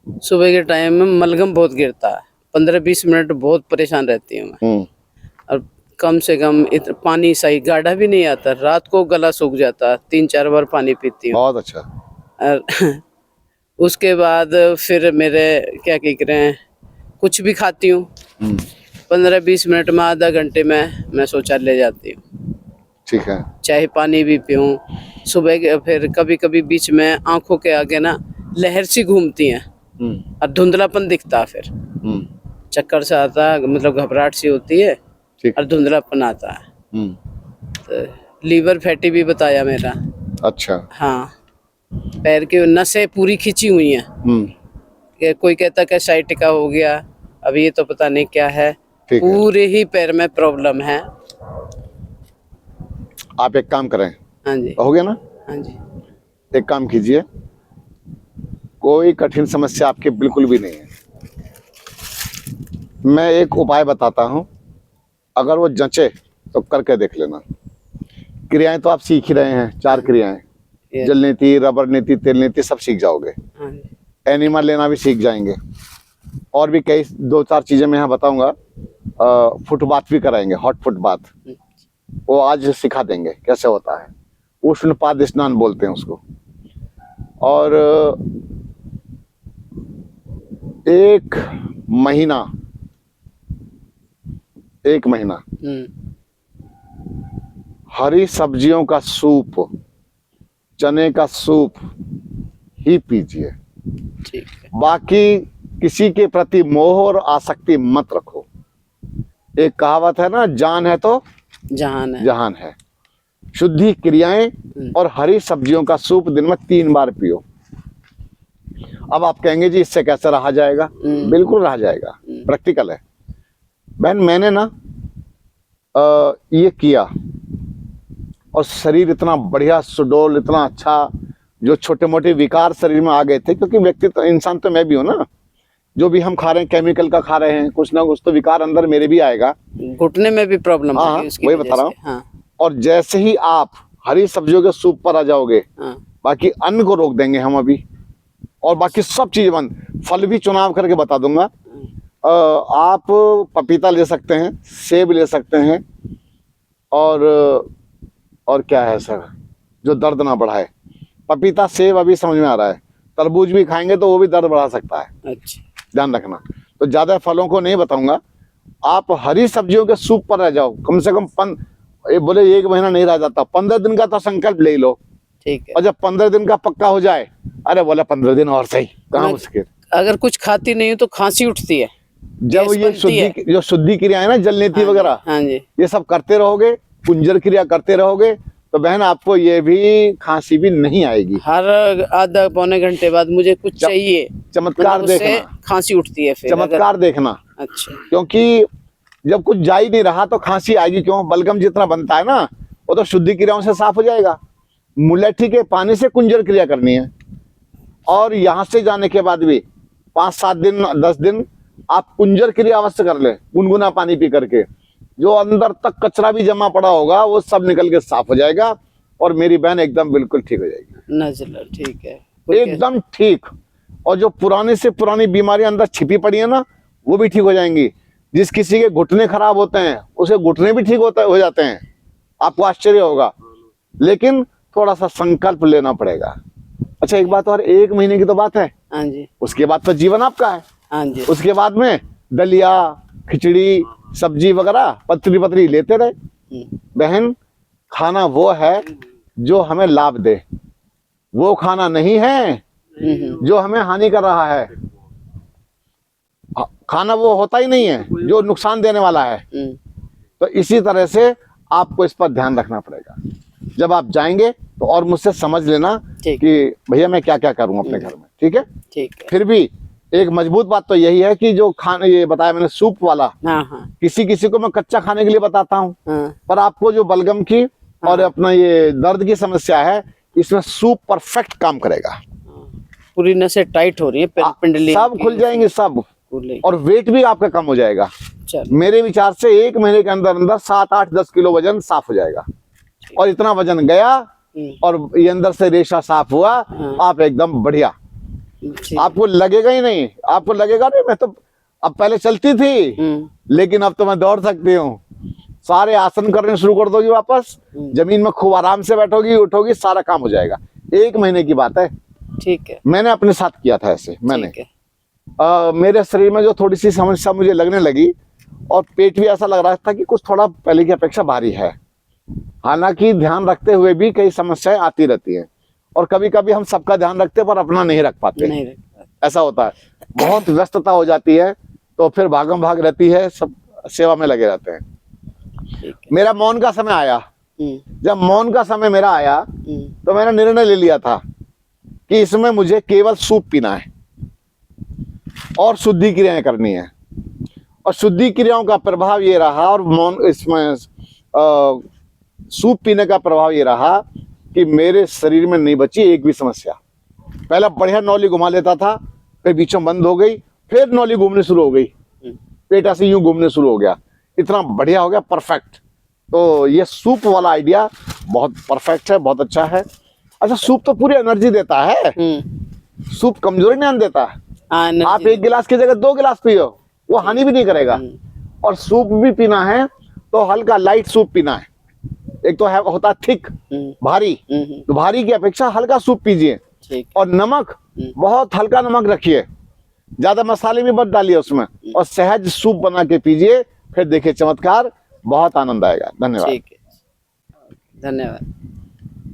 सुबह के टाइम में मलगम बहुत गिरता है, 15-20 मिनट बहुत परेशान रहती हूँ मैं। और कम से कम पानी सही गाढ़ा भी नहीं आता, रात को गला सूख जाता है, 3-4 बार पानी पीती हूँ। बहुत अच्छा। और उसके बाद फिर मेरे क्या कह रहे हैं, कुछ भी खाती हूँ, 15-20 मिनट में, आधा घंटे में मैं शौचालय जाती हूँ। ठीक है। चाहे पानी भी पीऊँ सुबह के। फिर कभी कभी बीच में आंखों के आगे ना लहर सी घूमती हैं और धुंधलापन दिखता है, फिर चक्कर से आता है, मतलब घबराहट सी होती है और धुंधलापन आता है। तो लीवर फैटी भी बताया मेरा। अच्छा। हाँ, पैर की नसें पूरी खिंची हुई हैं। कोई कहता कि साइटिका हो गया, अभी ये तो पता नहीं क्या है। पूरे ही पैर में प्रॉब्लम है। आप एक काम करें। हाँ जी। हो गया ना? हाँ जी। एक काम कीजिए, कोई कठिन समस्या आपकी बिल्कुल भी नहीं है। मैं एक उपाय बताता हूं, अगर वो जंचे तो करके देख लेना। क्रियाएं तो आप सीख ही रहे हैं, 4 क्रियाएं, जल नीति, रबर नीति, तेल नीति, सब सीख जाओगे। एनिमल लेना भी सीख जाएंगे, और भी कई 2-4 चीजें मैं यहाँ बताऊंगा। फुटबाथ भी कराएंगे, हॉट फुटबाथ, वो आज सिखा देंगे कैसे होता है। उष्णपाद स्नान बोलते हैं उसको। और 1 महीना हरी सब्जियों का सूप, चने का सूप ही पीजिए। ठीक है। बाकी किसी के प्रति मोह और आसक्ति मत रखो। एक कहावत है ना, जान है तो जहान है। शुद्धि क्रियाएं और हरी सब्जियों का सूप दिन में 3 बार पियो। अब आप कहेंगे जी इससे कैसे रहा जाएगा? बिल्कुल रहा जाएगा, प्रैक्टिकल है। बहन, मैंने ना ये किया और शरीर इतना बढ़िया, सुडौल, इतना अच्छा। जो छोटे मोटे विकार शरीर में आ गए थे, क्योंकि व्यक्ति तो इंसान तो मैं भी हूं ना, जो भी हम खा रहे हैं केमिकल का खा रहे हैं, कुछ ना कुछ तो विकार अंदर मेरे भी आएगा। घुटने में भी प्रॉब्लम हाँ, वही बता रहा हूँ। हाँ। और जैसे ही आप हरी सब्जियों के सूप पर आ जाओगे, बाकी अन्न को रोक देंगे हम अभी, और बाकी सब चीजें बंद। फल भी चुनाव करके बता दूंगा। आप पपीता ले सकते हैं, सेब ले सकते हैं, और क्या है सर जो दर्द ना बढ़ाए? पपीता, सेब अभी समझ में आ रहा है। तरबूज भी खाएंगे तो वो भी दर्द बढ़ा सकता है। अच्छा, ध्यान रखना। तो ज्यादा फलों को नहीं बताऊंगा, आप हरी सब्जियों के सूप पर रह जाओ। कम से कम बोले 1 महीना नहीं रह जाता, 15 दिन का तो संकल्प ले लो। ठीक है। और जब 15 दिन का पक्का हो जाए, अरे बोला 15 दिन और सही, कहाँ मुश्किल। अगर कुछ खाती नहीं हो तो खांसी उठती है। जब ये शुद्धि क्रिया है ना, जल नीति वगैरह, हाँ जी, ये सब करते रहोगे, कुंजर क्रिया करते रहोगे, तो बहन आपको ये भी खांसी भी नहीं आएगी। हर आधा पौने घंटे बाद मुझे कुछ चाहिए। चमत्कार देखना, खांसी उठती है फिर। चमत्कार देखना। अच्छा। क्योंकि जब कुछ जा ही नहीं रहा तो खांसी आएगी क्यों? बलगम जितना बनता है ना, वो तो शुद्धि क्रियाओं से साफ हो जाएगा। मुलैठी के पानी से कुंजर क्रिया करनी है, और यहाँ से जाने के बाद भी 5-7 दिन 10 दिन आप कुंजर क्रिया अवश्य कर ले, गुनगुना पानी पी करके। जो अंदर तक कचरा भी जमा पड़ा होगा वो सब निकल के साफ हो जाएगा, और मेरी बहन एकदम बिल्कुल ठीक हो जाएगी। ना चलो, ठीक है, एकदम ठीक। और जो पुरानी से पुरानी बीमारी अंदर छिपी पड़ी है ना, वो भी ठीक हो जाएंगी। जिस किसी के घुटने खराब होते हैं, उसे घुटने भी ठीक हो जाते हैं। आपको आश्चर्य होगा, लेकिन थोड़ा सा संकल्प लेना पड़ेगा। अच्छा, एक बात और, 1 महीने की तो बात है। हाँ जी। उसके बाद तो जीवन आपका है। हाँ जी। उसके बाद में दलिया, खिचड़ी, सब्जी वगैरह पतली लेते रहे। बहन, खाना वो है जो हमें लाभ दे, वो खाना नहीं है जो हमें हानि कर रहा है। खाना वो होता ही नहीं है जो नुकसान देने वाला है। तो इसी तरह से आपको इस पर ध्यान रखना पड़ेगा। जब आप जाएंगे तो और मुझसे समझ लेना कि भैया मैं क्या क्या करूं अपने घर में। ठीक है? ठीक है। फिर भी एक मजबूत बात तो यही है कि जो खाने, ये बताया मैंने सूप वाला, किसी किसी को मैं कच्चा खाने के लिए बताता हूँ, पर आपको जो बलगम की और अपना ये दर्द की समस्या है, इसमें सूप परफेक्ट काम करेगा। पूरी नसें टाइट हो रही है, पिंडली सब खुल जाएंगे सब, और वेट भी आपका कम हो जाएगा। मेरे विचार से 1 महीने के अंदर अंदर 7-8-10 किलो वजन साफ हो जाएगा। और इतना वजन गया और ये अंदर से रेशा साफ हुआ, आप एकदम बढ़िया। ठीक। आपको लगेगा ही नहीं, आपको लगेगा नहीं मैं तो अब पहले चलती थी लेकिन अब तो मैं दौड़ सकती हूँ। सारे आसन करने शुरू कर दोगी, वापस जमीन में खूब आराम से बैठोगी, उठोगी, सारा काम हो जाएगा। 1 महीने की बात है। ठीक है। मैंने अपने साथ किया था ऐसे। मैंने ठीक है। मेरे शरीर में जो थोड़ी सी समस्या मुझे लगने लगी और पेट भी ऐसा लग रहा था कि कुछ थोड़ा पहले की अपेक्षा भारी है। हालांकि ध्यान रखते हुए भी कई समस्याएं आती रहती हैं और कभी कभी हम सबका ध्यान रखते पर अपना नहीं रख पाते। नहीं रख ऐसा होता है, बहुत व्यस्तता हो जाती है तो फिर भागम भाग रहती है, सब सेवा में लगे रहते हैं। ठीक है। मेरा मौन का समय आया। जब मौन का समय मेरा आया तो मैंने निर्णय ले लिया था कि इसमें मुझे केवल सूप पीना है और शुद्धि क्रियाएं करनी है। और शुद्धि क्रियाओं का प्रभाव ये रहा और मौन इसमें सूप पीने का प्रभाव ये रहा कि मेरे शरीर में नहीं बची एक भी समस्या। पहला बढ़िया नौली घुमा लेता था, फिर बीचों बंद हो गई, फिर नौली घूमने शुरू हो गई, पेट ऐसे यूं घूमने शुरू हो गया, इतना बढ़िया हो गया, परफेक्ट। तो ये सूप वाला आइडिया बहुत परफेक्ट है, बहुत अच्छा है। अच्छा, सूप तो पूरी एनर्जी देता है, सूप कमजोरी नहीं देता। आप 1 गिलास की जगह 2 गिलास पियो, वो हानि भी नहीं करेगा। और सूप भी पीना है तो हल्का लाइट सूप पीना है। एक तो है होता थिक भारी, तो भारी की अपेक्षा हल्का सूप पीजिए। और नमक बहुत हल्का नमक रखिए, ज्यादा मसाले भी मत डालिए उसमें, और सहज सूप बना के पीजिए, फिर देखिए चमत्कार, बहुत आनंद आएगा। धन्यवाद। ठीक है, धन्यवाद।